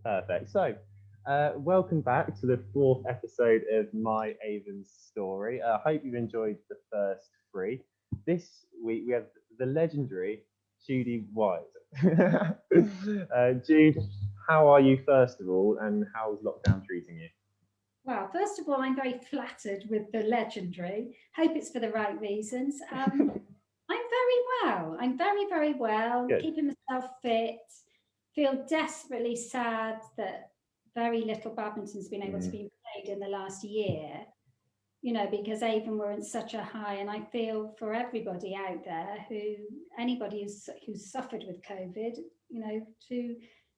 Perfect. So, welcome back to the fourth episode of my Avon story. I hope you've enjoyed the first three. This week we have the legendary Judy White. Jude, how are you first of all, and how's lockdown treating you? Well, first of all, I'm very flattered with the legendary. Hope it's for the right reasons. I'm very well. I'm very, very well, Good. keeping myself fit. Feel desperately sad that very little badminton's been able to Mm, be played in the last year, because Avon were in such a high, and I feel for everybody out there anybody who's suffered with COVID, to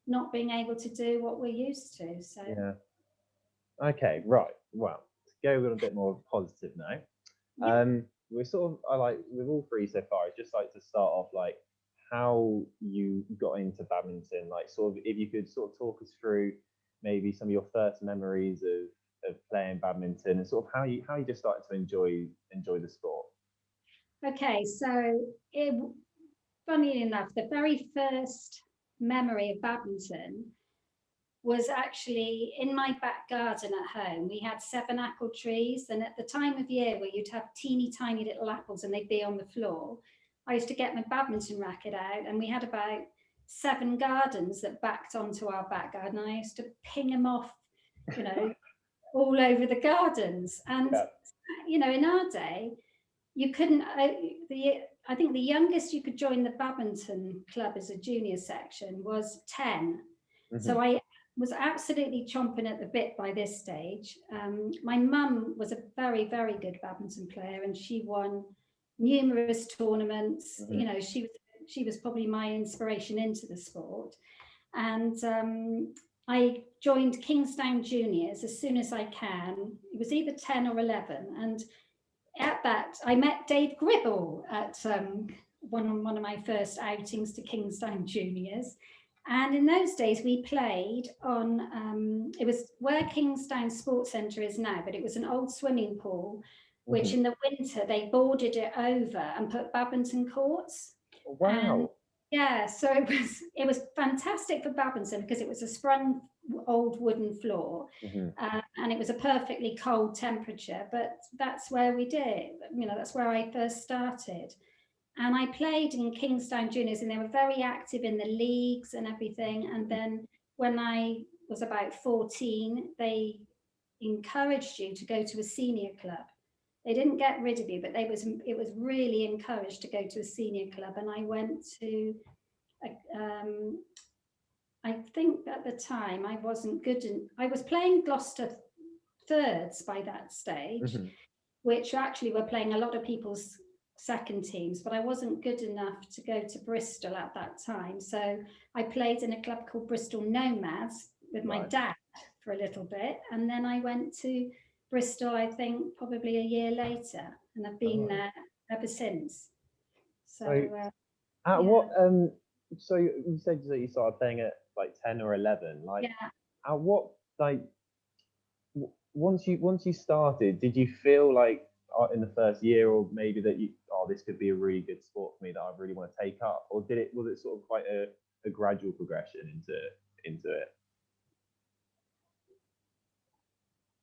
not being able to do what we're used to. So, yeah. Okay. Right. Well, to go on a bit more of a positive note. yeah. We're sort of I like with all three so far. I'd just like to start off like how you got into badminton. Like sort of if you could sort of talk us through maybe some of your first memories of playing badminton and sort of how you just started to enjoy the sport. Okay, so funny enough, the very first memory of badminton was actually in my back garden at home. We had 7 apple trees, and at the time of year where you'd have teeny tiny little apples and they'd be on the floor, I used to get my badminton racket out, and we had about 7 gardens that backed onto our back garden. And I used to ping them off, you know, all over the gardens. And Yeah. in our day, you couldn't the I think the youngest you could join the badminton club as a junior section was 10. Hmm. So I was absolutely chomping at the bit by this stage. My mum was a very, very good badminton player, and she won numerous tournaments. Hmm. She was probably my inspiration into the sport. And I joined Kingstown Juniors as soon as I can. It was either 10 or 11. And at that, I met Dave Gribble at one of my first outings to Kingstown Juniors. And in those days, we played on, it was where Kingstown Sports Centre is now, but it was an old swimming pool, which Hmm. in the winter they boarded it over and put badminton courts. And Wow. yeah, so it was fantastic for badminton because it was a sprung old wooden floor, Hmm. and it was a perfectly cold temperature. But that's where we did. That's where I first started. And I played in Kingstown Juniors, and they were very active in the leagues and everything. And then when I was about 14, they encouraged you to go to a senior club. They didn't get rid of you, but it was really encouraged to go to a senior club. And I went to, um, I think at the time I wasn't good, and I was playing Gloucester thirds by that stage, Hmm. which actually were playing a lot of people's second teams, but I wasn't good enough to go to Bristol at that time. So I played in a club called Bristol Nomads with my Right. dad for a little bit. And then I went to Bristol, I think, probably a year later, and I've All been right. there ever since. So, So at yeah, what so you said that you started playing at like 10 or 11. Like yeah. at what like once you started, did you feel like in the first year or maybe that this could be a really good sport for me that I really want to take up, or did it was it sort of quite a gradual progression into it?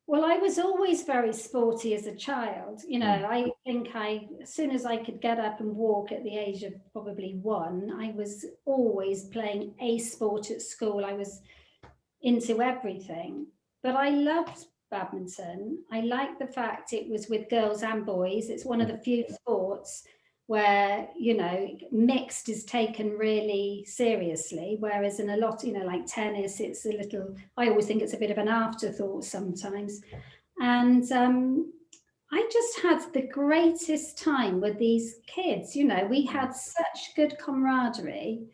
Well, I was always very sporty as a child. Mm. I think as soon as I could get up and walk at the age of probably 1, I was always playing a sport at school. I was into everything. But I loved badminton. I liked the fact it was with girls and boys. It's one of the few sports where, mixed is taken really seriously, whereas in a lot, like tennis, it's a little, I always think it's a bit of an afterthought sometimes. And I just had the greatest time with these kids. We Mm. had such good camaraderie.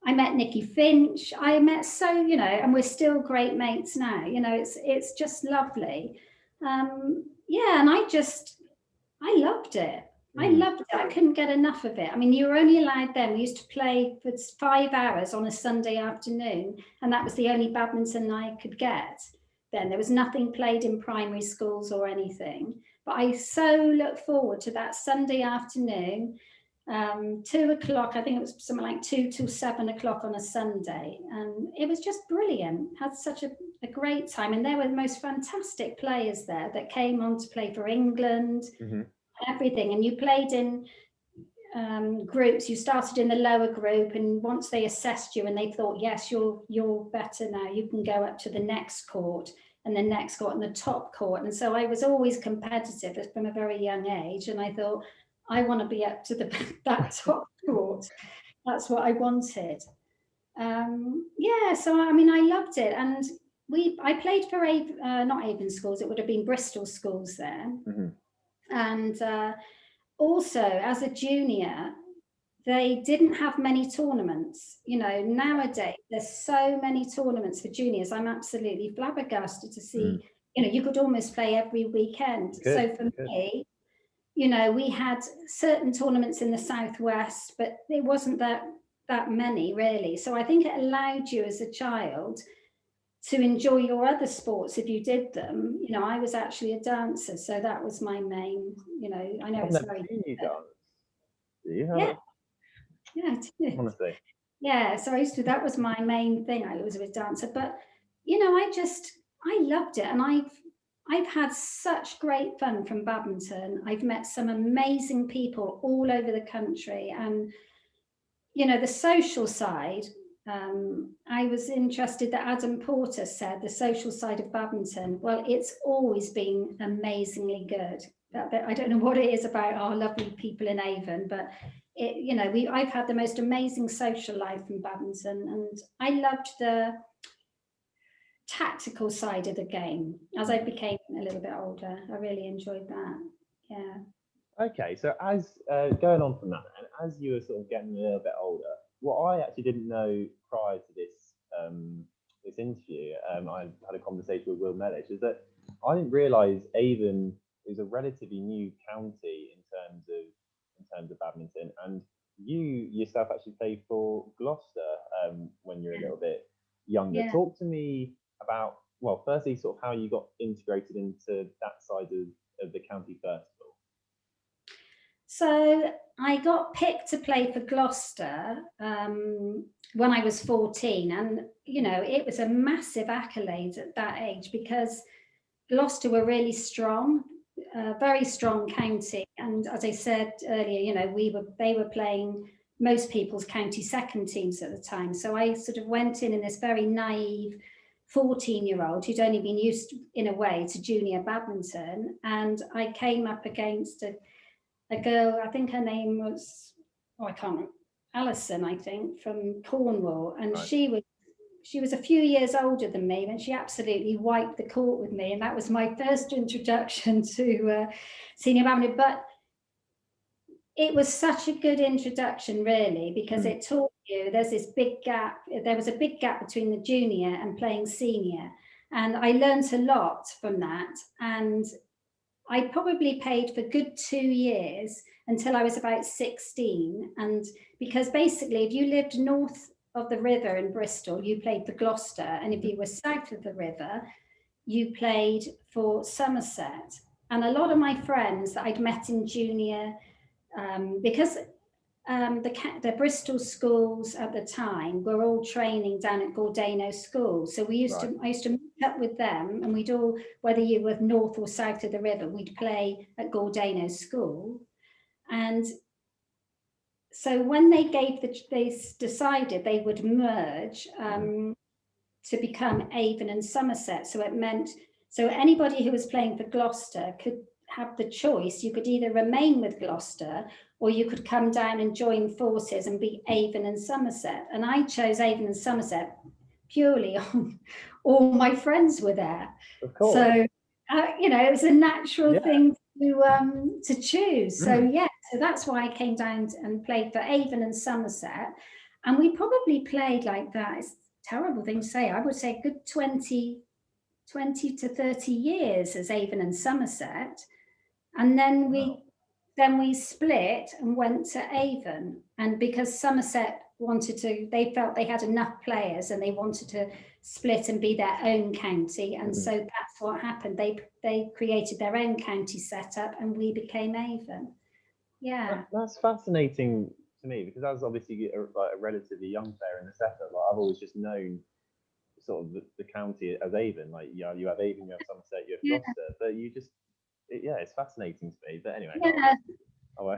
I met Nikki Finch. I met and we're still great mates now. It's just lovely. Yeah, and I loved it. I Mm. loved it. I couldn't get enough of it. I mean, you were only allowed then. We used to play for 5 hours on a Sunday afternoon, and that was the only badminton I could get. Then there was nothing played in primary schools or anything. But I so look forward to that Sunday afternoon, 2 o'clock, I think it was something like 2 till 7 o'clock on a Sunday. And it was just brilliant. Had such a great time. And there were the most fantastic players there that came on to play for England, everything. And you played in groups. You started in the lower group, and once they assessed you and they thought, yes, you're better now, you can go up to the next court and the next court and the top court. And so I was always competitive from a very young age, and I thought, I want to be up to that top court. That's what I wanted. So I mean, I loved it, and I played for not Avon schools, it would have been Bristol schools there. And also as a junior, they didn't have many tournaments. You know, nowadays there's so many tournaments for juniors. I'm absolutely flabbergasted to see, you know, you could almost play every weekend. So for me, you know, we had certain tournaments in the Southwest, but it wasn't that many really. So I think it allowed you as a child to enjoy your other sports if you did them. You know, I was actually a dancer, so that was my main, you know, I know it's very... seen you dance. Do you? Yeah, I did. Honestly. Yeah, so that was my main thing. I was a dancer, but you know, I loved it, and I've had such great fun from badminton. I've met some amazing people all over the country, and you know, the social side. I was interested that Adam Porter said the social side of badminton. Well, it's always been amazingly good. I don't know what it is about our lovely people in Avon, but you know, I've had the most amazing social life in badminton, and I loved the tactical side of the game as I became a little bit older. I really enjoyed that. Yeah. Okay, so as going on from that, and as you were sort of getting a little bit older, what I actually didn't know prior to this this interview, I had a conversation with Will Mellish, is that I didn't realise Avon is a relatively new county in terms of badminton, and you yourself actually played for Gloucester when you're a little bit younger. Yeah. Talk to me about, well, firstly, sort of how you got integrated into that side of the county first of all. So I got picked to play for Gloucester when I was 14, and you know, it was a massive accolade at that age because Gloucester were really strong, very strong county, and as I said earlier, you know, they were playing most people's county second teams at the time. So I sort of went in this very naive 14-year-old who'd only been used in a way to junior badminton, and I came up against a girl, I think her name was, I can't remember, Alison, I think, from Cornwall, and right. She was a few years older than me, and she absolutely wiped the court with me, and that was my first introduction to senior badminton. But it was such a good introduction, really, because it taught you there was a big gap between the junior and playing senior, and I learned a lot from that. And I probably played for good 2 years until I was about 16. And because basically, if you lived north of the river in Bristol, you played for Gloucester. And if you were south of the river, you played for Somerset. And a lot of my friends that I'd met in junior, because the Bristol schools at the time were all training down at Gordano School. So I used to meet up with them, and we'd all, whether you were north or south of the river, we'd play at Gordano School. And so when they decided they would merge to become Avon and Somerset. So it meant, so anybody who was playing for Gloucester could have the choice. You could either remain with Gloucester, or you could come down and join forces and be Avon and Somerset. And I chose Avon and Somerset purely on all my friends were there. Of course. So, you know, it was a natural thing to choose. So so that's why I came down and played for Avon and Somerset. And we probably played like that. It's a terrible thing to say. I would say a good 20 to 30 years as Avon and Somerset. And then we split and went to Avon. And because Somerset they felt they had enough players and they wanted to split and be their own county. And so that's what happened. They created their own county setup and we became Avon. Yeah. That's fascinating to me, because as obviously like a relatively young player in the setup, like I've always just known sort of the county as Avon. Like, yeah, you have Avon, you have Somerset, you have Yeah. Gloucester, but you just yeah, it's fascinating to me. But anyway, Yeah. I'll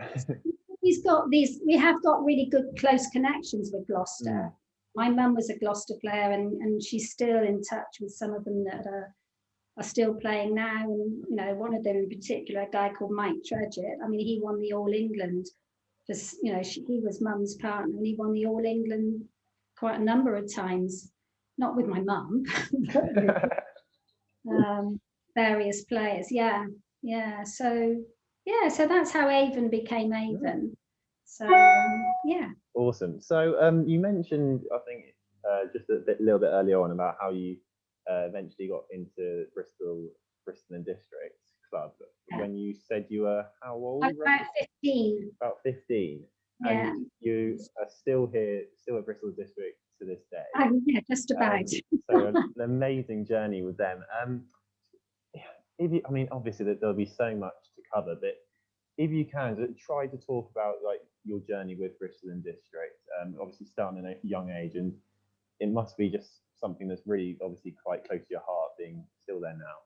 We have got really good close connections with Gloucester. Mm. My mum was a Gloucester player, and she's still in touch with some of them that are still playing now. And you know, one of them in particular, a guy called Mike Tredgett. I mean, he won the All England. Just, you know, he was mum's partner, and he won the All England quite a number of times. Not with my mum, but with various players. Yeah, yeah. So that's how Avon became Avon. So yeah. Awesome. So you mentioned, I think, just little bit earlier on about how you eventually got into Bristol and District Club. Yeah. When you said you were how old? About 15. About 15. Yeah. And you are still here, still at Bristol District to this day. Yeah, just about. So an amazing journey with them. I mean, obviously there'll be so much to cover, but if you can, try to talk about like your journey with Bristol and District. Obviously starting at a young age, and it must be just something that's really obviously quite close to your heart, being still there now.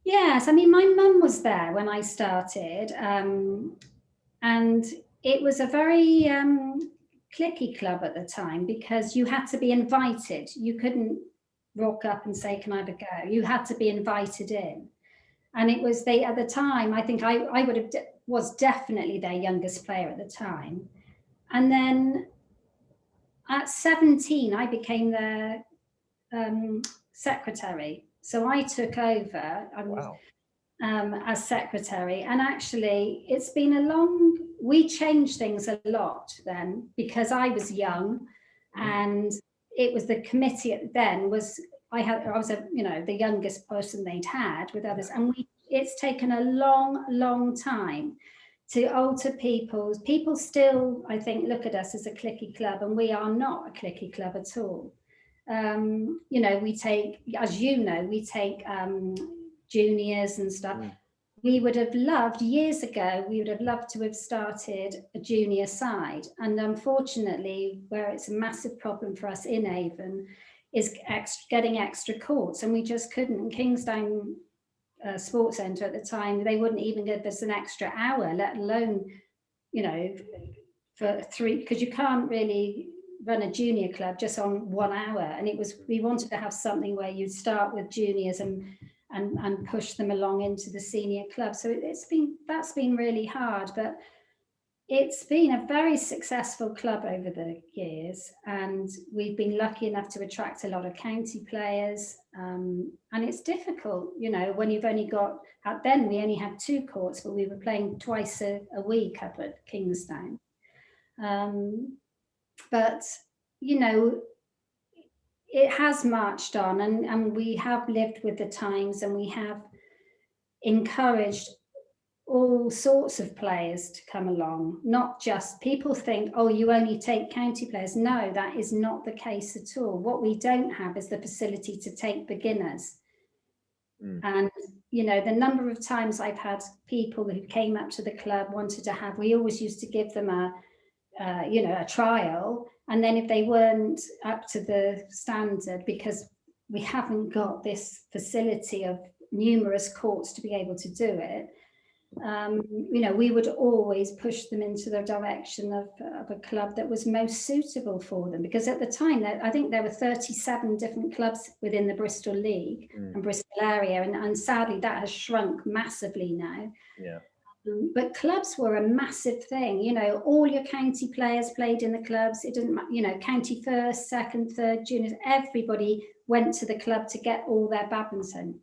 Yes, I mean, my mum was there when I started, and it was a very cliquey club at the time, because you had to be invited. You couldn't rock up and say, "Can I have a go?" You had to be invited in, and it was they at the time. I think I would have was definitely their youngest player at the time, and then at 17 I became their secretary. So I took over. Wow. As secretary, and actually it's been we changed things a lot then, because I was young, and it was the committee then was I was the youngest person they'd had with others, and it's taken a long time to alter people still, I think, look at us as a cliquey club, and we are not a cliquey club at all. We take, as we take juniors and stuff. We would have loved, years ago, we would have loved to have started a junior side. And unfortunately, where it's a massive problem for us in Avon, is getting extra courts. And we just couldn't. Kingsdown Sports Centre at the time, they wouldn't even give us an extra hour, let alone, for 3, because you can't really run a junior club just on 1 hour. And we wanted to have something where you'd start with juniors and push them along into the senior club. So that's been really hard, but it's been a very successful club over the years, and we've been lucky enough to attract a lot of county players. And it's difficult, when you've only got, then we only had 2 courts, but we were playing twice a week up at Kingsdown. But it has marched on, and we have lived with the times, and we have encouraged all sorts of players to come along. Not just, people think, oh, you only take county players. No, that is not the case at all. What we don't have is the facility to take beginners. And the number of times I've had people who came up to the club wanted to have, we always used to give them a trial, and then if they weren't up to the standard, because we haven't got this facility of numerous courts to be able to do it, we would always push them into the direction of a club that was most suitable for them, because at the time I think there were 37 different clubs within the Bristol League and Bristol area, and sadly that has shrunk massively now. Yeah. But clubs were a massive thing. All your county players played in the clubs. It didn't matter, county first, second, third, juniors, everybody went to the club to get all their badminton.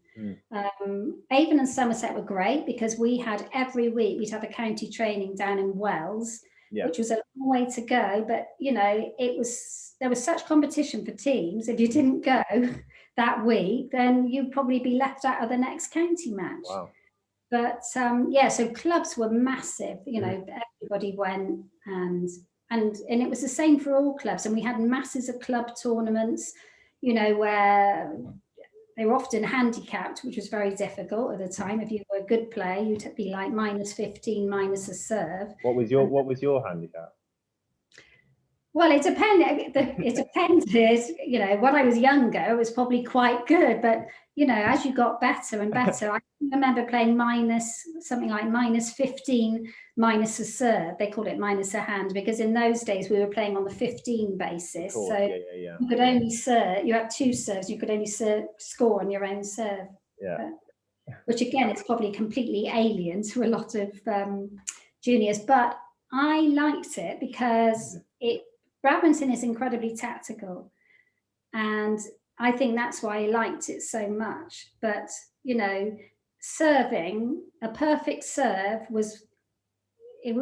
Avon and Somerset were great, because we had every week, we'd have a county training down in Wells, which was a long way to go. But, there was such competition for teams. If you didn't go that week, then you'd probably be left out of the next county match. Wow. But so clubs were massive, everybody went, and it was the same for all clubs. And we had masses of club tournaments, where They were often handicapped, which was very difficult at the time. If you were a good player, you'd be like -15 minus a serve. What was your handicap? Well, it depended. It depended. You know, when I was younger, it was probably quite good. But you know, as you got better and better, I remember playing something like -15 minus a serve. They called it minus a hand because in those days we were playing on the 15 basis. Course, So yeah. you could only serve. You had 2 serves. You could only score on your own serve. Yeah. Which again is probably completely alien to a lot of juniors. But I liked it because badminton is incredibly tactical, and I think that's why I liked it so much. But you know, serving a perfect serve was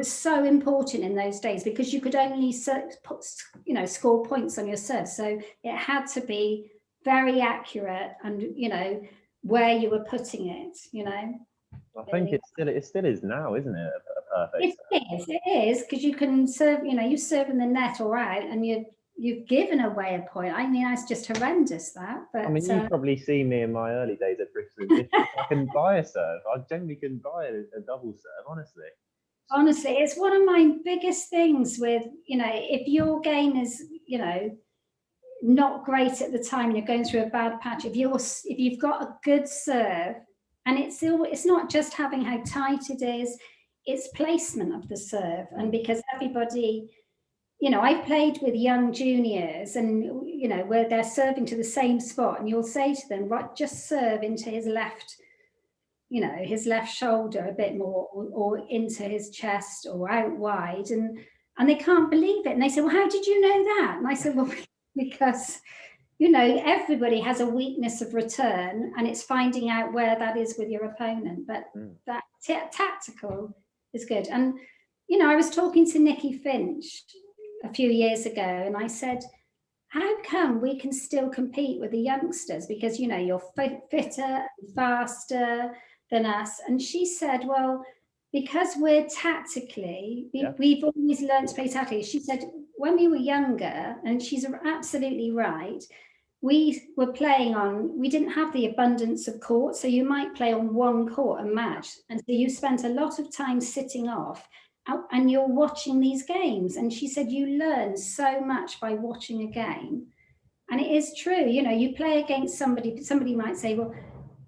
so important in those days because you could only score points on your serve, so it had to be very accurate and where you were putting it. I think it still is now, isn't it? A perfect serve. It is because you can serve. You serve in the net or out, and you've given away a point. I mean, that's just horrendous. That. But I mean, you've probably seen me in my early days at Bristol District. I can buy a serve. I generally couldn't buy a double serve, honestly. Honestly, it's one of my biggest things with if your game is not great at the time and you're going through a bad patch. If you've got a good serve. And it's not just having how tight it is, it's placement of the serve. And because everybody, I've played with young juniors and, where they're serving to the same spot and you'll say to them, right, just serve into his left, his left shoulder a bit more or into his chest or out wide. And they can't believe it. And they say, well, how did you know that? And I said, well, because everybody has a weakness of return and it's finding out where that is with your opponent. But that tactical is good. And, I was talking to Nikki Finch a few years ago and I said, how come we can still compete with the youngsters? Because, you're fitter, faster than us. And she said, well, because we're tactically, we've always learned to play tactically. She said, when we were younger, and she's absolutely right, we were playing we didn't have the abundance of courts, so you might play on one court a match. And so you spent a lot of time sitting off and you're watching these games. And she said, you learn so much by watching a game. And it is true, you play against somebody might say, well,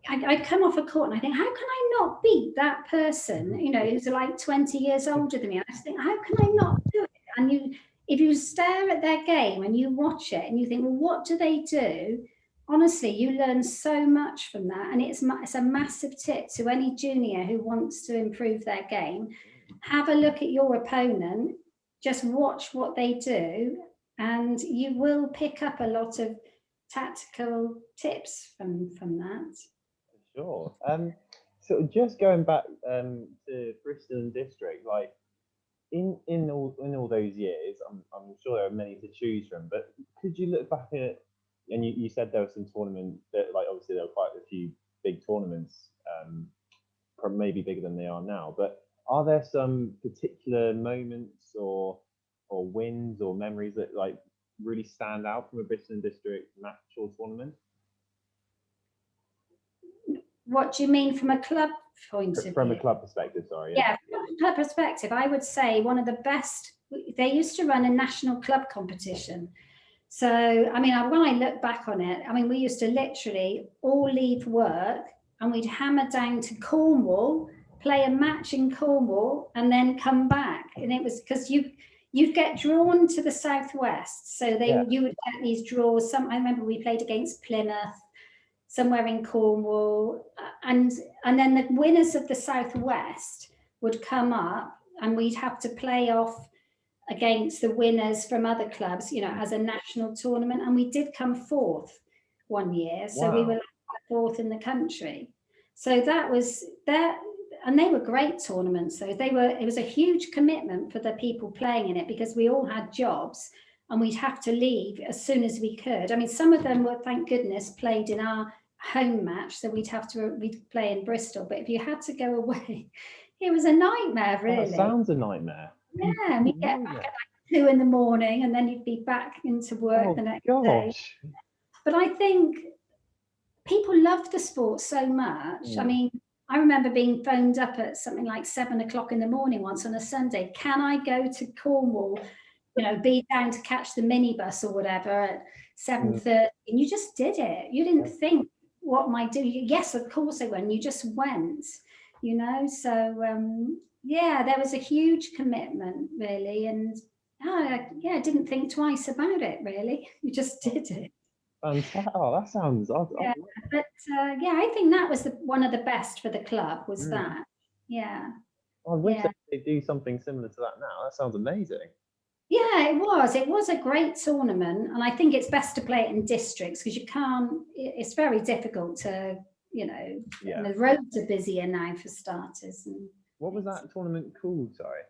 I come off a court and I think, how can I not beat that person, who's like 20 years older than me? I just think, how can I not do it? And if you stare at their game and you watch it and you think, well, what do they do? Honestly, you learn so much from that. And it's a massive tip to any junior who wants to improve their game. Have a look at your opponent, just watch what they do, and you will pick up a lot of tactical tips from that. Sure. So just going back to Bristol and District, like in all those years, I'm sure there are many to choose from. But could you look back at, and you said there were some tournaments that, like, obviously there were quite a few big tournaments, maybe bigger than they are now. But are there some particular moments or wins or memories that like really stand out from a Bristol and District match or tournament? What do you mean from a club point of view? From a club perspective, sorry. Yeah, from a club perspective, I would say one of the best, they used to run a national club competition. So, I mean, when I look back on it, I mean, we used to literally all leave work and we'd hammer down to Cornwall, play a match in Cornwall and then come back. And it was because you'd get drawn to the southwest. So you would get these draws. I remember we played against Plymouth, somewhere in Cornwall, and then the winners of the southwest would come up and we'd have to play off against the winners from other clubs, as a national tournament. And we did come fourth one year. So we were fourth in the country. So that was that. And they were great tournaments. So it was a huge commitment for the people playing in it because we all had jobs and we'd have to leave as soon as we could. I mean, some of them were, thank goodness, played in our home match. So we'd play in Bristol. But if you had to go away, it was a nightmare, really. That sounds a nightmare. Yeah, and we'd get back at like 2 a.m. and then you'd be back into work the next day. But I think people loved the sport so much. I mean, I remember being phoned up at something like 7 o'clock in the morning once on a Sunday. Can I go to Cornwall? Be down to catch the minibus or whatever at 7:30, and you just did it. You didn't think, what am I doing? Yes, of course I went. You just went. So yeah, there was a huge commitment, really, and I didn't think twice about it, really. You just did it. Fantastic. Oh, that sounds. Yeah, but yeah, I think that was one of the best for the club. Was Mm. that? Yeah, I wish yeah. they could do something similar to that now. That sounds amazing. Yeah, it was. It was a great tournament, and I think it's best to play it in districts because you can't. It's very difficult to, Yeah. the roads are busier now for starters. And What was that tournament called? Sorry.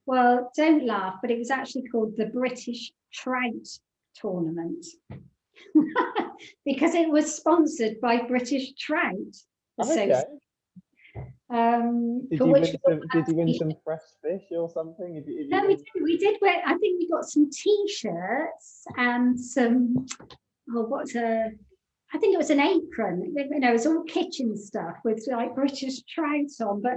well, don't laugh, but it was actually called the British Trout Tournament because it was sponsored by British Trout Okay. Association. Did you win some fresh fish or something? No, we did. We did wear. I think we got some T-shirts and some. I think it was an apron. It was all kitchen stuff with like British Trout on, but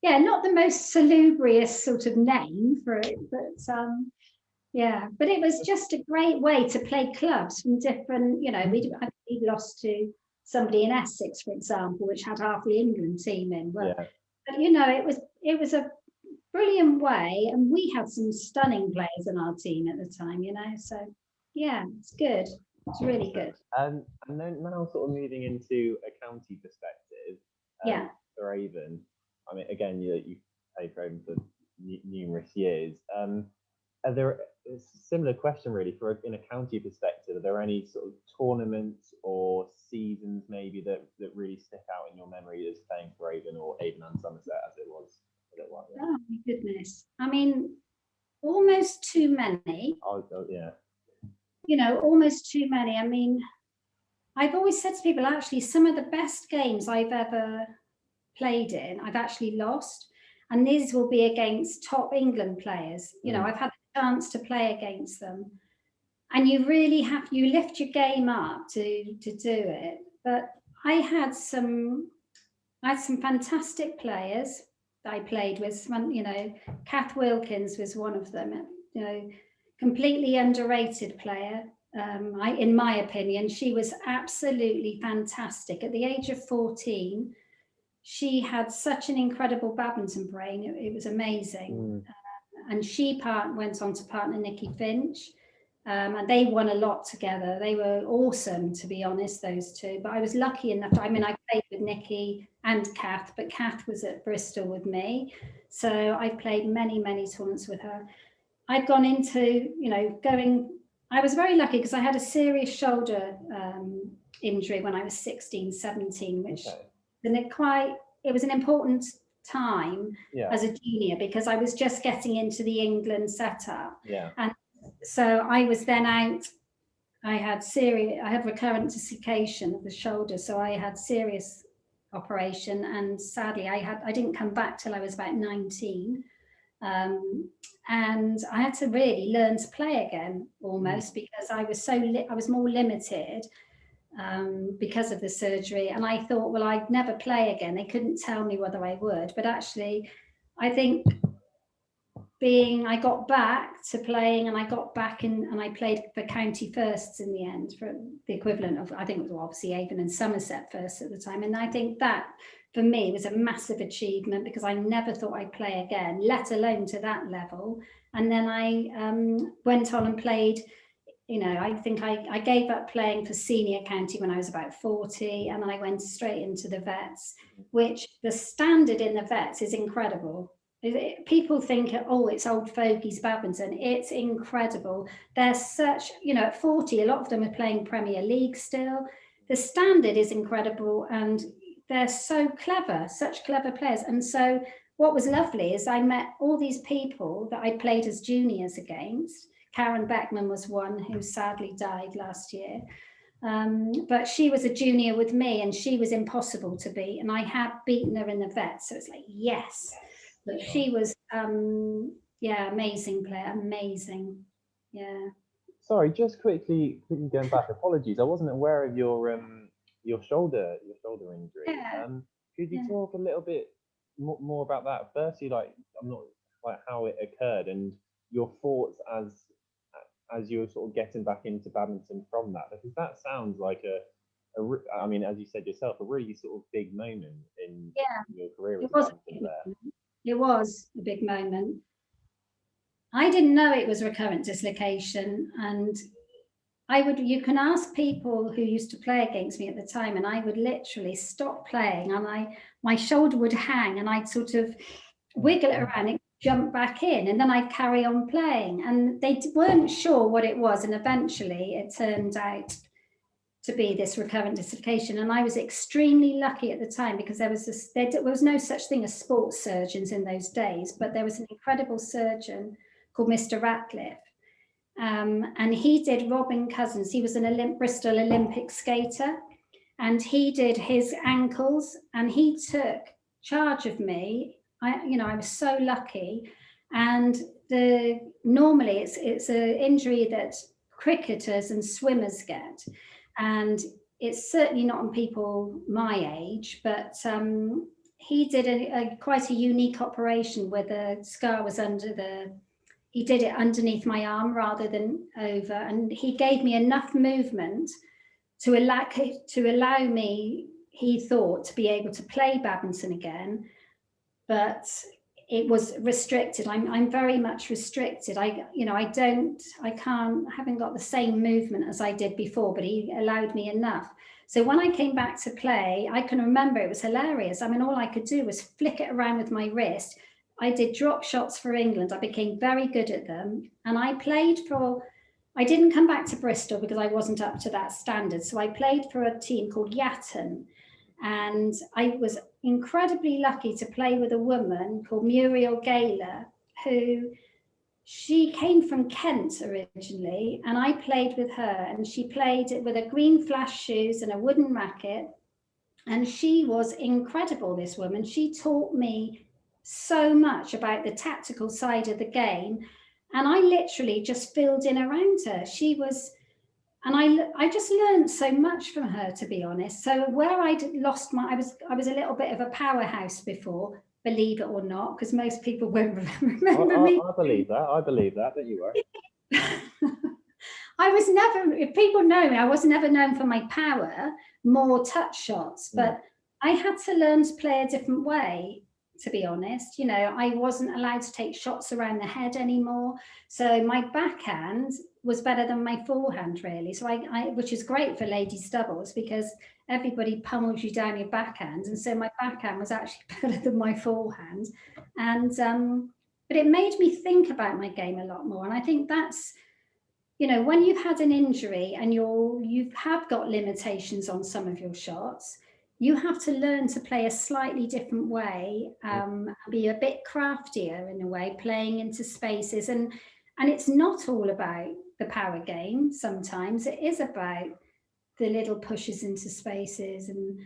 yeah, not the most salubrious sort of name for it, but yeah, but it was just a great way to play clubs from different. We lost to somebody in Essex, for example, which had half the England team in. But it was a brilliant way, and we had some stunning players in our team at the time. So yeah, it's good. It's really good. And then now, sort of moving into a county perspective. Yeah. For Avon, I mean, again, you played for Avon for numerous years. Are there a similar question really in a county perspective? Are there any sort of tournaments or seasons maybe that really stick out in your memory as playing for Avon or Avon and Somerset as it was a little while ago? Oh my goodness! I mean, almost too many. Oh yeah. Almost too many. I mean, I've always said to people, actually, some of the best games I've ever played in, I've actually lost. And these will be against top England players. I've had the chance to play against them. And you really you lift your game up to do it. But I had some fantastic players that I played with. Kath Wilkins was one of them, completely underrated player. In my opinion, she was absolutely fantastic. At the age of 14, she had such an incredible badminton brain. It was amazing. And she went on to partner Nikki Finch. And they won a lot together. They were awesome, to be honest, those two. But I was lucky enough. I played with Nikki and Kath, but Kath was at Bristol with me. So I played many, many tournaments with her. I'd gone into, I was very lucky because I had a serious shoulder injury when I was 16, 17, which it was an important time as a junior because I was just getting into the England setup. Yeah. And so I was then out. I had recurrent desiccation of the shoulder, so I had serious operation, and sadly I didn't come back till I was about 19, and I had to really learn to play again almost because I was more limited because of the surgery, and I thought, well, I'd never play again. They couldn't tell me whether I would, but actually I think I got back to playing, and I got back and I played for county firsts in the end, for the equivalent of, I think it was obviously Avon and Somerset first at the time. And I think that for me was a massive achievement because I never thought I'd play again, let alone to that level. And then I went on and played, I think I gave up playing for senior county when I was about 40, and I went straight into the vets, which the standard in the vets is incredible. People think, oh, it's old fogies badminton. It's incredible. They're such, at 40, a lot of them are playing Premier League still. The standard is incredible, and they're so clever, such clever players. And so what was lovely is I met all these people that I played as juniors against. Karen Beckman was one who sadly died last year. But she was a junior with me, and she was impossible to beat. And I had beaten her in the vets. So it's like, yes. But she was, amazing player, amazing. Yeah. Sorry, just quickly going back. Apologies, I wasn't aware of your your shoulder injury. Yeah, Could you yeah. talk a little bit more about that? Firstly, like I'm not like how it occurred and your thoughts as you're sort of getting back into badminton from that, because that sounds like I mean, as you said yourself, a really sort of big moment in Yeah, your career it as a was a badminton big player. moment. It was a big moment. I didn't know it was recurrent dislocation, and you can ask people who used to play against me at the time, and I would literally stop playing, and my shoulder would hang, and I'd sort of wiggle it around, it would jump back in, and then I'd carry on playing, and they weren't sure what it was, and eventually it turned out to be this recurrent dislocation. And I was extremely lucky at the time because there was no such thing as sports surgeons in those days, but there was an incredible surgeon called Mr. Ratcliffe. And he did Robin Cousins. He was an Bristol Olympic skater, and he did his ankles, and he took charge of me. I was so lucky. And normally it's an injury that cricketers and swimmers get, and it's certainly not on people my age. But he did quite a unique operation where the scar was he did it underneath my arm rather than over, and he gave me enough movement to allow me, he thought, to be able to play badminton again, but it was restricted. I'm very much restricted. I haven't got the same movement as I did before, but he allowed me enough. So when I came back to play, I can remember it was hilarious. I mean, all I could do was flick it around with my wrist. I did drop shots for England. I became very good at them. And I didn't come back to Bristol because I wasn't up to that standard. So I played for a team called Yatton. And I was incredibly lucky to play with a woman called Muriel Gaylor, who she came from Kent originally, and I played with her, and she played with a green flash shoes and a wooden racket. And she was incredible, this woman. She taught me so much about the tactical side of the game. And I literally just filled in around her. And I just learned so much from her, to be honest. So where I was a little bit of a powerhouse before, believe it or not, because most people won't remember me. I believe that. I believe that you were. I was never, if people know me, I was never known for my power, more touch shots, but I had to learn to play a different way, to be honest. I wasn't allowed to take shots around the head anymore. So my backhand was better than my forehand, really. So which is great for ladies doubles because everybody pummels you down your backhand. And so my backhand was actually better than my forehand. And, but it made me think about my game a lot more. And I think that's, when you've had an injury and you have got limitations on some of your shots, you have to learn to play a slightly different way, be a bit craftier in a way, playing into spaces. And it's not all about the power game. Sometimes it is about the little pushes into spaces. And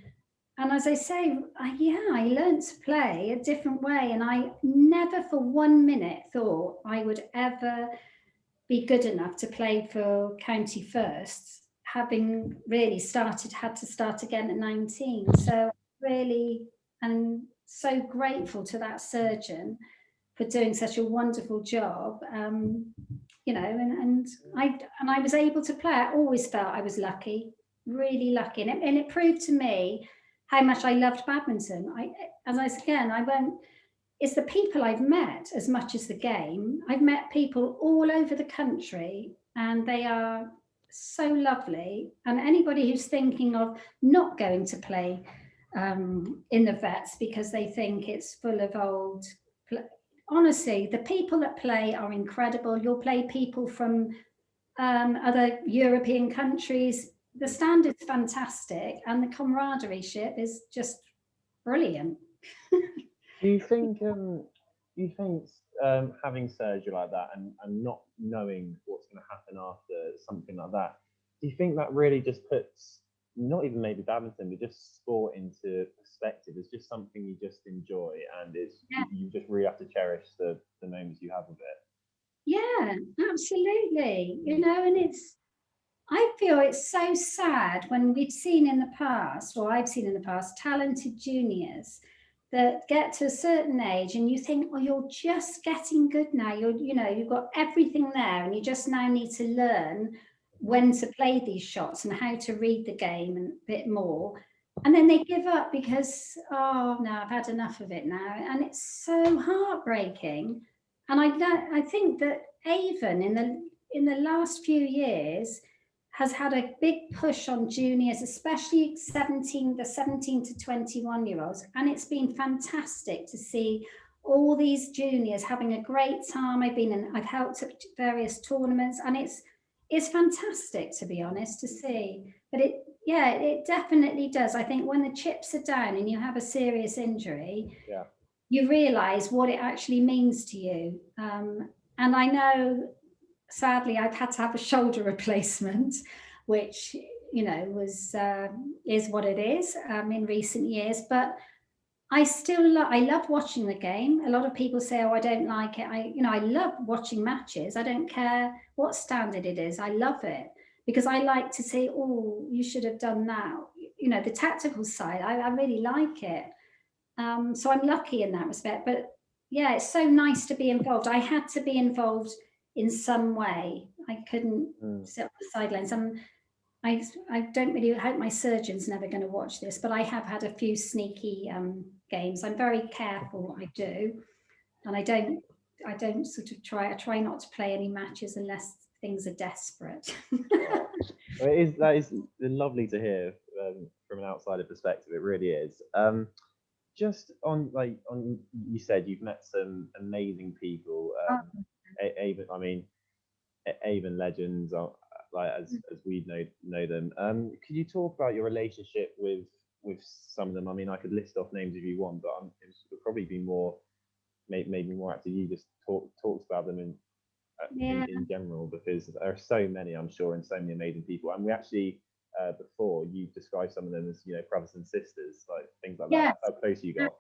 as I say, I learned to play a different way. And I never for 1 minute thought I would ever be good enough to play for county firsts, having really had to start again at 19. So really, I'm so grateful to that surgeon for doing such a wonderful job. And I was able to play. I always felt I was lucky, really lucky, and it proved to me how much I loved badminton. It's the people I've met as much as the game. I've met people all over the country, and they are so lovely. And anybody who's thinking of not going to play in the vets because they think it's full of old, honestly, the people that play are incredible. You'll play people from other European countries. The standard's fantastic, and the camaraderie is just brilliant. Do you think having surgery like that and not knowing what's going to happen after something like that, do you think that really just puts not even maybe badminton, but just sport into perspective? It's just something you just enjoy, and you just really have to cherish the moments you have with it. Yeah, absolutely. And I feel it's so sad when we've seen in the past, or I've seen in the past, talented juniors that get to a certain age and you think, well, you're just getting good now. You've got everything there and you just now need to learn when to play these shots and how to read the game and a bit more. And then they give up because, oh no, I've had enough of it now. And it's so heartbreaking. And I think that Avon in the last few years has had a big push on juniors, especially the 17 to 21-year-olds. And it's been fantastic to see all these juniors having a great time. I've helped at various tournaments, and it's fantastic, to be honest, to see. But it definitely does. I think when the chips are down and you have a serious injury, you realise what it actually means to you. And I know, sadly, I've had to have a shoulder replacement, which was is what it is in recent years. But I love watching the game. A lot of people say, "Oh, I don't like it." I love watching matches. I don't care what standard it is. I love it because I like to say, "Oh, you should have done that." The tactical side, I really like it. So I'm lucky in that respect. But yeah, it's so nice to be involved. I had to be involved in some way. I couldn't sit on the sidelines. I don't really hope my surgeon's never going to watch this, but I have had a few sneaky games. I'm very careful what I do, and I don't sort of I try not to play any matches unless things are desperate. Well, that is lovely to hear from an outsider perspective. It really is. Just on you said you've met some amazing people. Avon, I mean, Avon legends, as we know them. Could you talk about your relationship with some of them? I mean, I could list off names if you want, but it would probably be more maybe more after you just talked about them in general, because there are so many, I'm sure, and so many amazing people. And we actually before you described some of them as brothers and sisters, like things like that. How close you got?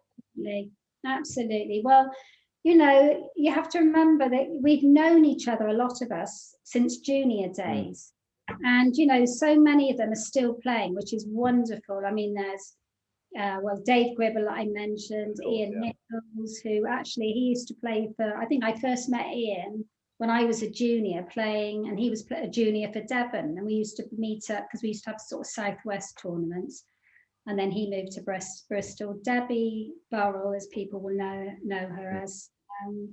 Absolutely. Well, you have to remember that we've known each other, a lot of us, since junior days. And, so many of them are still playing, which is wonderful. I mean, there's, Dave Gribble, I mentioned, Ian Nichols, who actually, he used to play for, I think I first met Ian when I was a junior playing, and he was a junior for Devon. And we used to meet up because we used to have sort of Southwest tournaments. And then he moved to Bristol. Debbie Burrell, as people will know her as,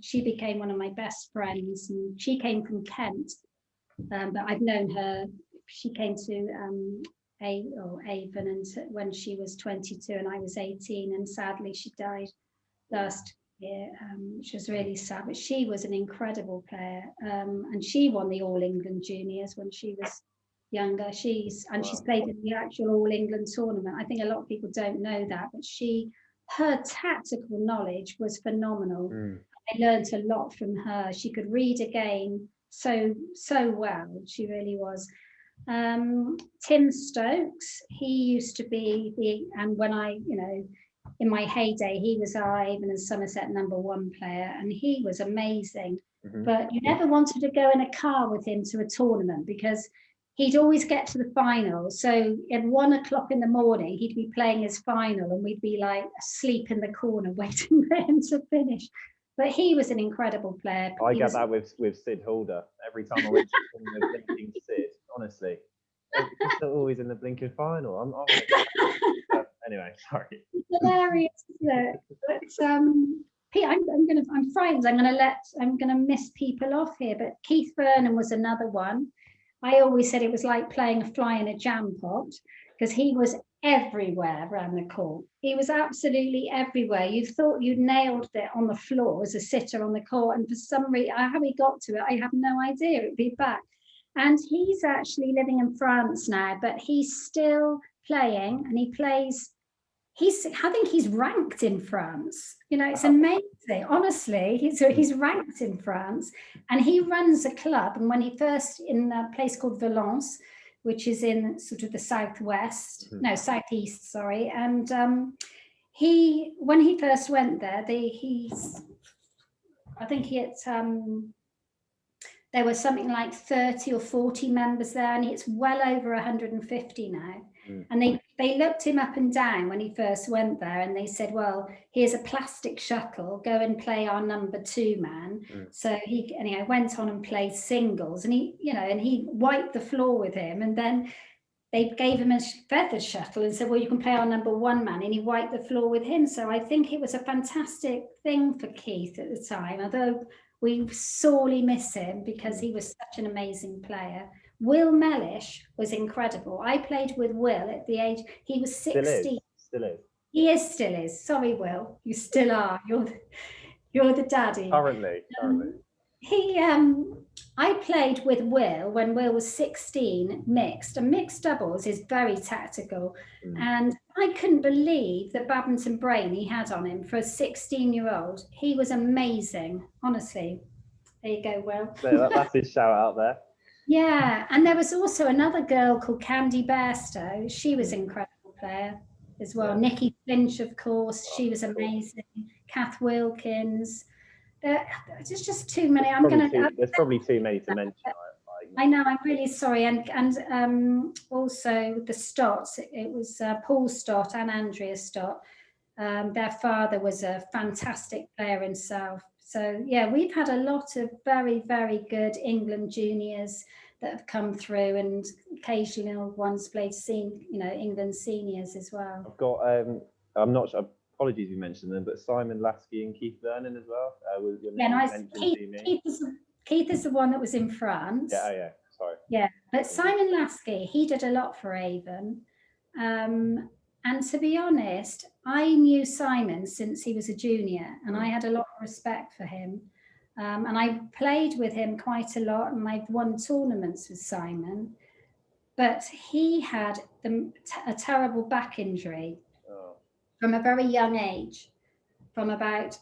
she became one of my best friends, and she came from Kent, but I've known her. She came to Avon and when she was 22 and I was 18, and sadly she died last year, which was really sad. But she was an incredible player, and she won the All England Juniors when she was younger. She's played in the actual All England tournament. I think a lot of people don't know that, but her tactical knowledge was phenomenal. I learned a lot from her. She could read a game so well. She really was. Tim Stokes, he used to be and when in my heyday, he was our Avon and Somerset #1 player, and he was amazing. But you never wanted to go in a car with him to a tournament because he'd always get to the final. So at 1 o'clock in the morning, he'd be playing his final and we'd be like asleep in the corner waiting for him to finish. But he was an incredible player. I get that with Sid Holder. Every time I went to the blinking Sid, honestly. They're always in the blinking final. Anyway, sorry. It's hilarious, isn't it? But Pete, I'm frightened. I'm gonna miss people off here. But Keith Burnham was another one. I always said it was like playing a fly in a jam pot because he was everywhere around the court. He was absolutely everywhere. You thought you'd nailed it on the floor as a sitter on the court, and for some reason, how he got to it, I have no idea. It'd be back. And he's actually living in France now, but he's still playing, and he plays. I think he's ranked in France. It's amazing. Honestly, he's ranked in France, and he runs a club. And when he first in a place called Valence, which is in sort of the southeast, sorry. And when he first went there, I think he had there were something like 30 or 40 members there, and it's well over 150 now. And they looked him up and down when he first went there, and they said, well, here's a plastic shuttle, go and play our number 2 man. So he went on and played singles, and he wiped the floor with him, and then they gave him a feather shuttle and said, well, you can play our number 1 man, and he wiped the floor with him. So I think it was a fantastic thing for Keith at the time, although we sorely miss him because he was such an amazing player. Will Mellish was incredible. I played with Will at the age, he was 16. Still is. He still is. Sorry, Will, you still are. You're the daddy. Currently. I played with Will when Will was 16, mixed, and mixed doubles is very tactical. And I couldn't believe the badminton brain he had on him for a 16-year-old. He was amazing, honestly. There you go, Will. So that's his shout out there. Yeah, and there was also another girl called Candy Bairstow. She was an incredible player as well. Nikki Finch, of course, she was amazing. Kath Wilkins. There's just too many. There's probably too many to mention. I know. I'm really sorry. And also the Stotts. It was Paul Stott and Andrea Stott. Their father was a fantastic player himself. So yeah, we've had a lot of very, very good England juniors that have come through, and occasionally ones played England seniors as well. I've got. I'm not sure. Apologies, you mentioned them, but Simon Lasky and Keith Vernon as well. Keith is the one that was in France. Yeah, sorry. Yeah, but Simon Lasky, he did a lot for Avon. And to be honest, I knew Simon since he was a junior, and I had a lot of respect for him. And I played with him quite a lot, and I've won tournaments with Simon. But he had a terrible back injury. From a very young age, from about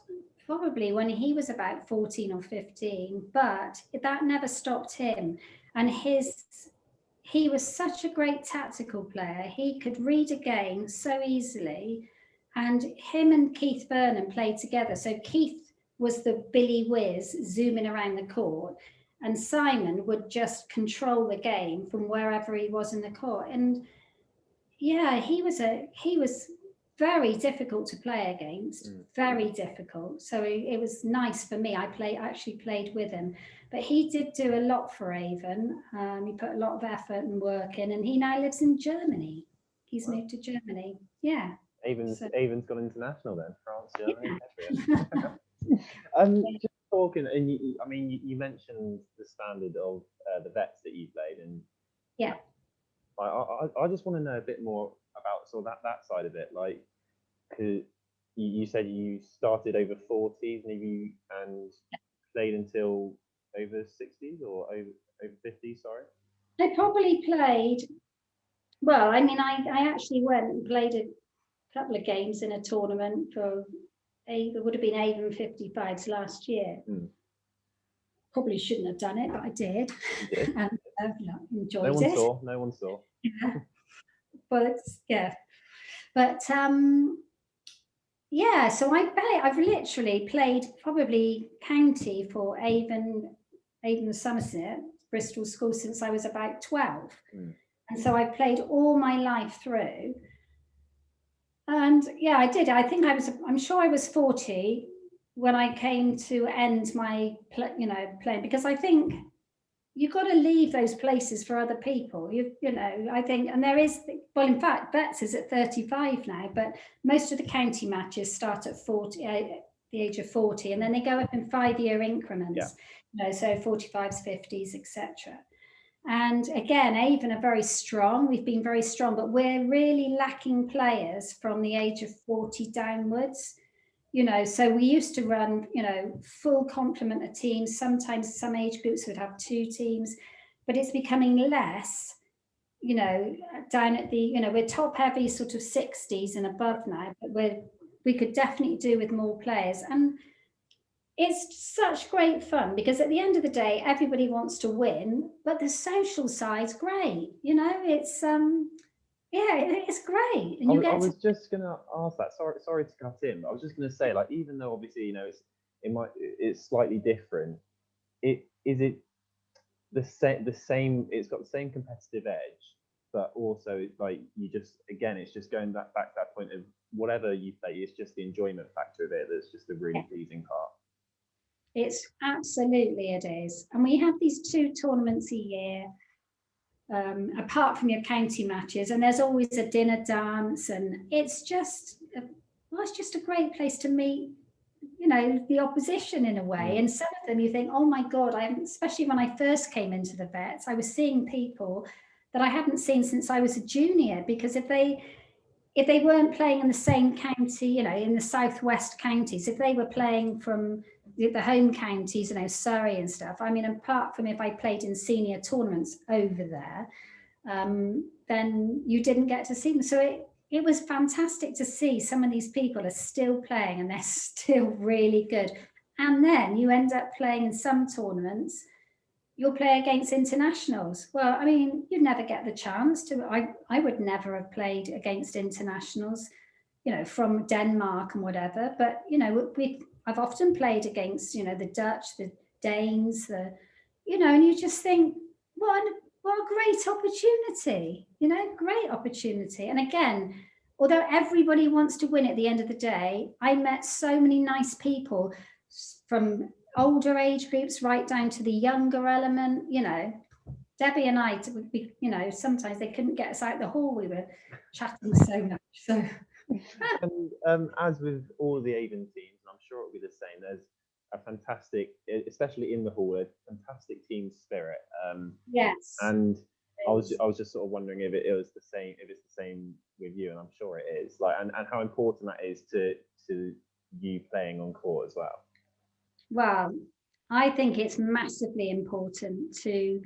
probably when he was about 14 or 15, but that never stopped him. And he was such a great tactical player. He could read a game so easily, and him and Keith Vernon played together. So Keith was the Billy Whiz zooming around the court, and Simon would just control the game from wherever he was in the court. And yeah, he was very difficult to play against, very difficult. So it was nice for me. I actually played with him, but he did do a lot for Avon. He put a lot of effort and work in, and he now lives in Germany. He's moved to Germany. Yeah. Avon's gone international then, France, Germany. Just talking, and you mentioned the standard of the vets that you played, and yeah, I just want to know a bit more about sort of that side of it. Like, cause you said you started over 40s and played until over 60s or over 50s, sorry? I probably played, well, I mean, I actually went and played a couple of games in a tournament for, it would have been Avon 55s last year. Probably shouldn't have done it, but I did. And enjoyed it. No one saw. Yeah. But yeah, so I've literally played probably county for Avon Somerset, Bristol School, since I was about 12. And so I played all my life through. And yeah, I did. I'm sure I was 40 when I came to end my, playing, because I think you've got to leave those places for other people. I think, and there is, well, in fact, Betts is at 35 now, but most of the county matches start at 40, the age of 40, and then they go up in 5-year increments. So 45s, 50s, etc. And again, Avon are very strong. We've been very strong, but we're really lacking players from the age of 40 downwards. So we used to run, full complement of teams. Sometimes some age groups would have 2 teams, but it's becoming less, down at the, we're top heavy sort of 60s and above now, but we could definitely do with more players. And it's such great fun because at the end of the day, everybody wants to win, but the social side's great. It's, it's great. And I was just going to ask that. Sorry to cut in, but I was just going to say, like, even though obviously, it's slightly different, is it the same. It's got the same competitive edge, but also it's like you just again, it's just going back to that point of whatever you play, it's just the enjoyment factor of it that's just the really pleasing part. It's absolutely, it is. And we have these 2 tournaments a year, apart from your county matches, and there's always a dinner dance, and it's just a great place to meet, the opposition in a way. And some of them you think, oh my God, especially when I first came into the vets, I was seeing people that I hadn't seen since I was a junior, because if they weren't playing in the same county, in the southwest counties, if they were playing from the home counties, Surrey and stuff, I mean, apart from if I played in senior tournaments over there, then you didn't get to see them. So it was fantastic to see some of these people are still playing and they're still really good. And then you end up playing in some tournaments, you'll play against internationals. Well, I mean, you'd never get the chance to. I would never have played against internationals, from Denmark and whatever. But I've often played against, the Dutch, the Danes, and you just think, what a great opportunity, great opportunity. And again, although everybody wants to win at the end of the day, I met so many nice people from older age groups right down to the younger element. Debbie and I would be, sometimes they couldn't get us out the hall, we were chatting so much. So and as with all the Avon teams, and I'm sure it'll be the same, there's a fantastic, especially in the hall, a fantastic team spirit. Yes. And I was just sort of wondering if it was the same, if it's the same with you, and I'm sure it is. Like, and how important that is to you playing on court as well. Well, I think it's massively important to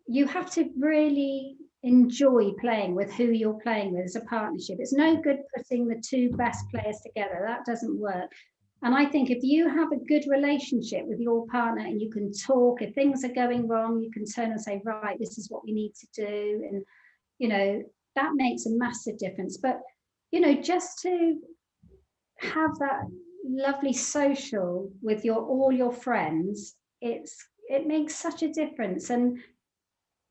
you have to really enjoy playing with who you're playing with as a partnership. It's no good putting the 2 best players together. That doesn't work. And I think if you have a good relationship with your partner and you can talk, if things are going wrong, you can turn and say, right, this is what we need to do. And, that makes a massive difference. But, just to have that lovely social with all your friends, it makes such a difference. And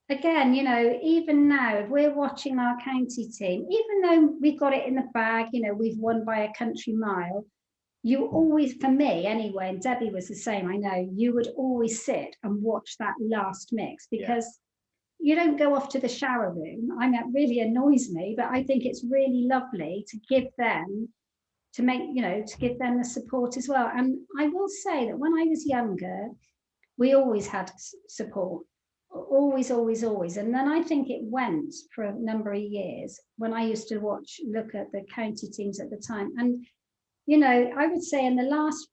again, even now, if we're watching our county team, even though we've got it in the bag, we've won by a country mile, you always, for me anyway, and Debbie was the same, I know, you would always sit and watch that last mix, because you don't go off to the shower room. I mean, that really annoys me, but I think it's really lovely to give them, to give them the support as well. And I will say that when I was younger, we always had support. Always, always, always. And then I think it went for a number of years when I used to look at the county teams at the time. And, I would say in the last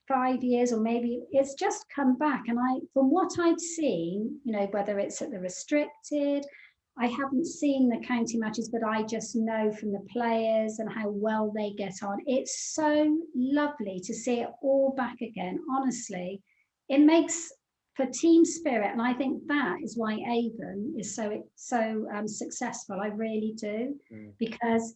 5 years, or maybe it's just come back. And from what I've seen, whether it's at the restricted, I haven't seen the county matches, but I just know from the players and how well they get on. It's so lovely to see it all back again. Honestly, it makes for team spirit, and I think that is why Avon is so successful. I really do, because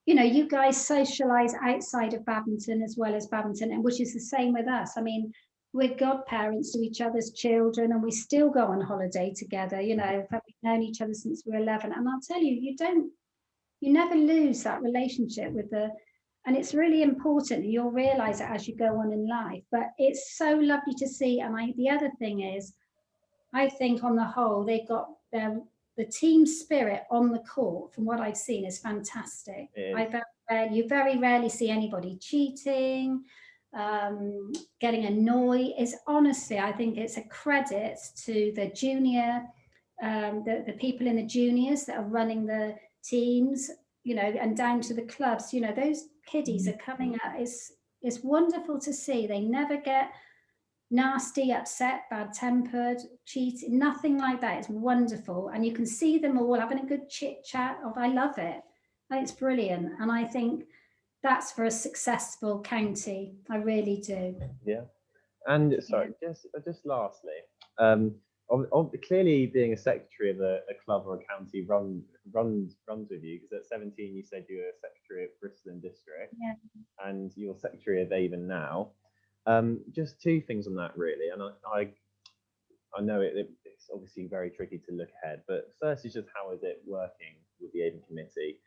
you guys socialize outside of badminton as well as badminton, and which is the same with us. I mean, we're godparents to each other's children, and we still go on holiday together. We've known each other since we were 11, and I'll tell you, you never lose that relationship and it's really important. You'll realize it as you go on in life, but it's so lovely to see. And the other thing is, I think on the whole, they've got the team spirit on the court, from what I've seen, is fantastic. You very rarely see anybody cheating, getting annoyed. Is honestly, I think it's a credit to the junior, the people in the juniors that are running the teams, and down to the clubs. Those kiddies are coming out. It's wonderful to see. They never get nasty, upset, bad-tempered, cheating, nothing like that. It's wonderful. And you can see them all having a good chit chat. I love it. It's brilliant. And I think that's for a successful county. I really do. Yeah. And sorry, just lastly, clearly being a secretary of a club or a county runs with you, because at 17 you said you were secretary at Bristol District, and you're secretary of Avon now. Just 2 things on that really, and I know it's obviously very tricky to look ahead, but first is just how is it working with the Avon committee,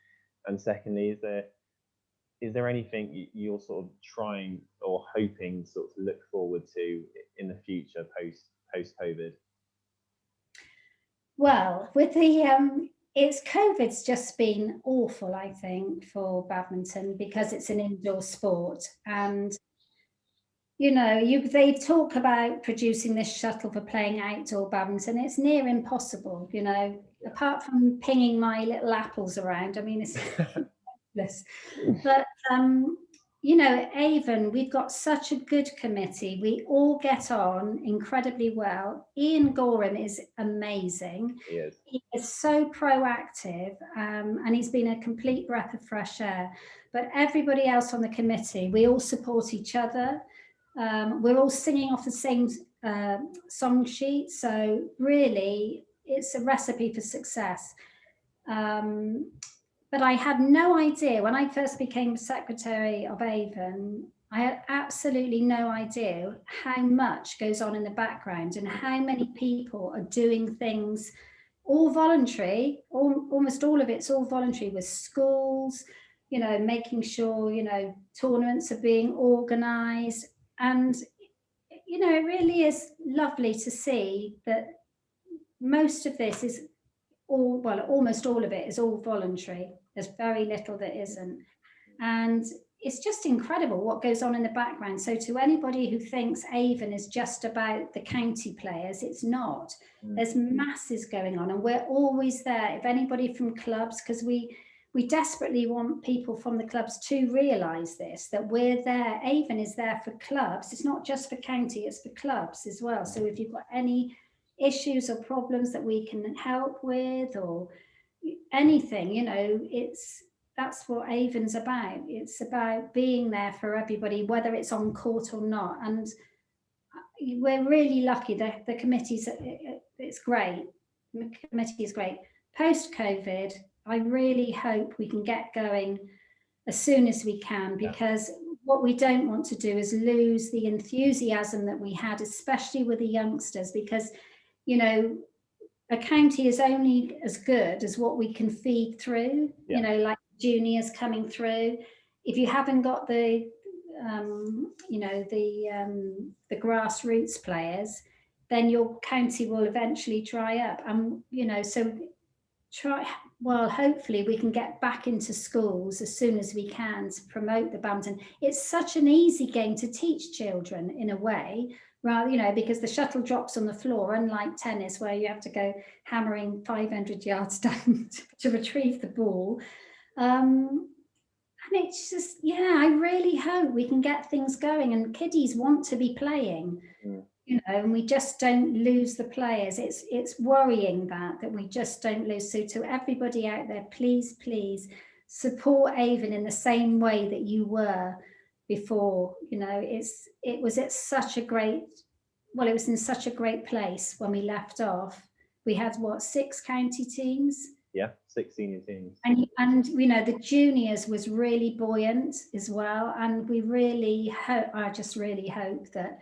and secondly, is there anything you're sort of trying or hoping sort of to look forward to in the future post COVID? Well, with the it's COVID's just been awful, I think, for badminton because it's an indoor sport, and they talk about producing this shuttle for playing outdoor badminton. It's near impossible, apart from pinging my little apples around. I mean, it's ridiculous. But Avon, we've got such a good committee. We all get on incredibly well. Ian Gorham is amazing. He is so proactive, and he's been a complete breath of fresh air. But everybody else on the committee, we all support each other. We're all singing off the same song sheet. So really, it's a recipe for success. But I had no idea when I first became secretary of Avon, I had absolutely no idea how much goes on in the background and how many people are doing things all voluntary, almost all of it's all voluntary with schools, making sure, tournaments are being organised. And, it really is lovely to see that most of this is almost all of it is all voluntary. There's very little that isn't. And it's just incredible what goes on in the background. So to anybody who thinks Avon is just about the county players, it's not. There's masses going on, and we're always there. If anybody from clubs, because we desperately want people from the clubs to realise this, that we're there. Avon is there for clubs. It's not just for county, it's for clubs as well. So if you've got any issues or problems that we can help with or anything, that's what Avon's about. It's about being there for everybody, whether it's on court or not. And we're really lucky that the committee's, it's great. The committee is great. Post-COVID, I really hope we can get going as soon as we can, because what we don't want to do is lose the enthusiasm that we had, especially with the youngsters, because a county is only as good as what we can feed through, like juniors coming through. If you haven't got the grassroots players, then your county will eventually dry up. Hopefully we can get back into schools as soon as we can to promote the badminton. It's such an easy game to teach children in a way, rather, because the shuttle drops on the floor, unlike tennis where you have to go hammering 500 yards down to retrieve the ball. And it's just, I really hope we can get things going, and kiddies want to be playing, and we just don't lose the players. It's worrying that we just don't lose. So to everybody out there, please support Avon in the same way that you were before. It was in such a great place when we left off. We had 6 county teams? Yeah, 6 senior teams. And the juniors was really buoyant as well. And I just really hope that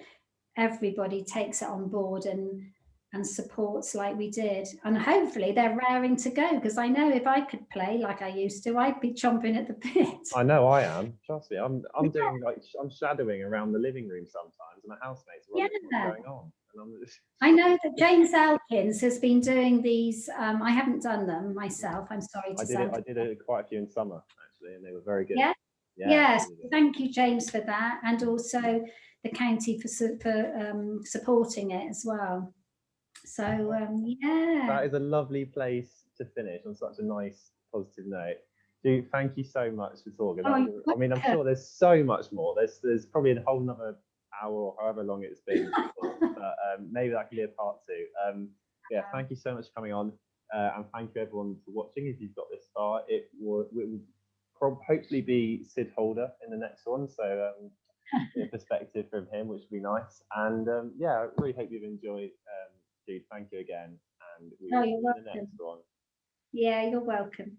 everybody takes it on board and supports like we did. And hopefully they're raring to go, because I know if I could play like I used to, I'd be chomping at the bit. I know I am. Trust me. I'm doing I'm shadowing around the living room sometimes, and my housemates are what's going on. And I know that James Elkins has been doing these. I haven't done them myself. I'm sorry to say. I did quite a few in summer actually, and they were very good. Yeah. Yes. Really thank you, James, for that, and also the county for supporting it as well. So that is a lovely place to finish on such a nice positive note. Judy, thank you so much for talking. I mean, I'm sure there's so much more. There's probably a whole another hour or however long it's been, but maybe that can be a part 2. Thank you so much for coming on, and thank you everyone for watching. If you've got this far, it will hopefully be Sid Holder in the next one, so a perspective from him, which would be nice. And I really hope you've enjoyed. Jude, thank you again, and we'll see you in the next one. Yeah, you're welcome.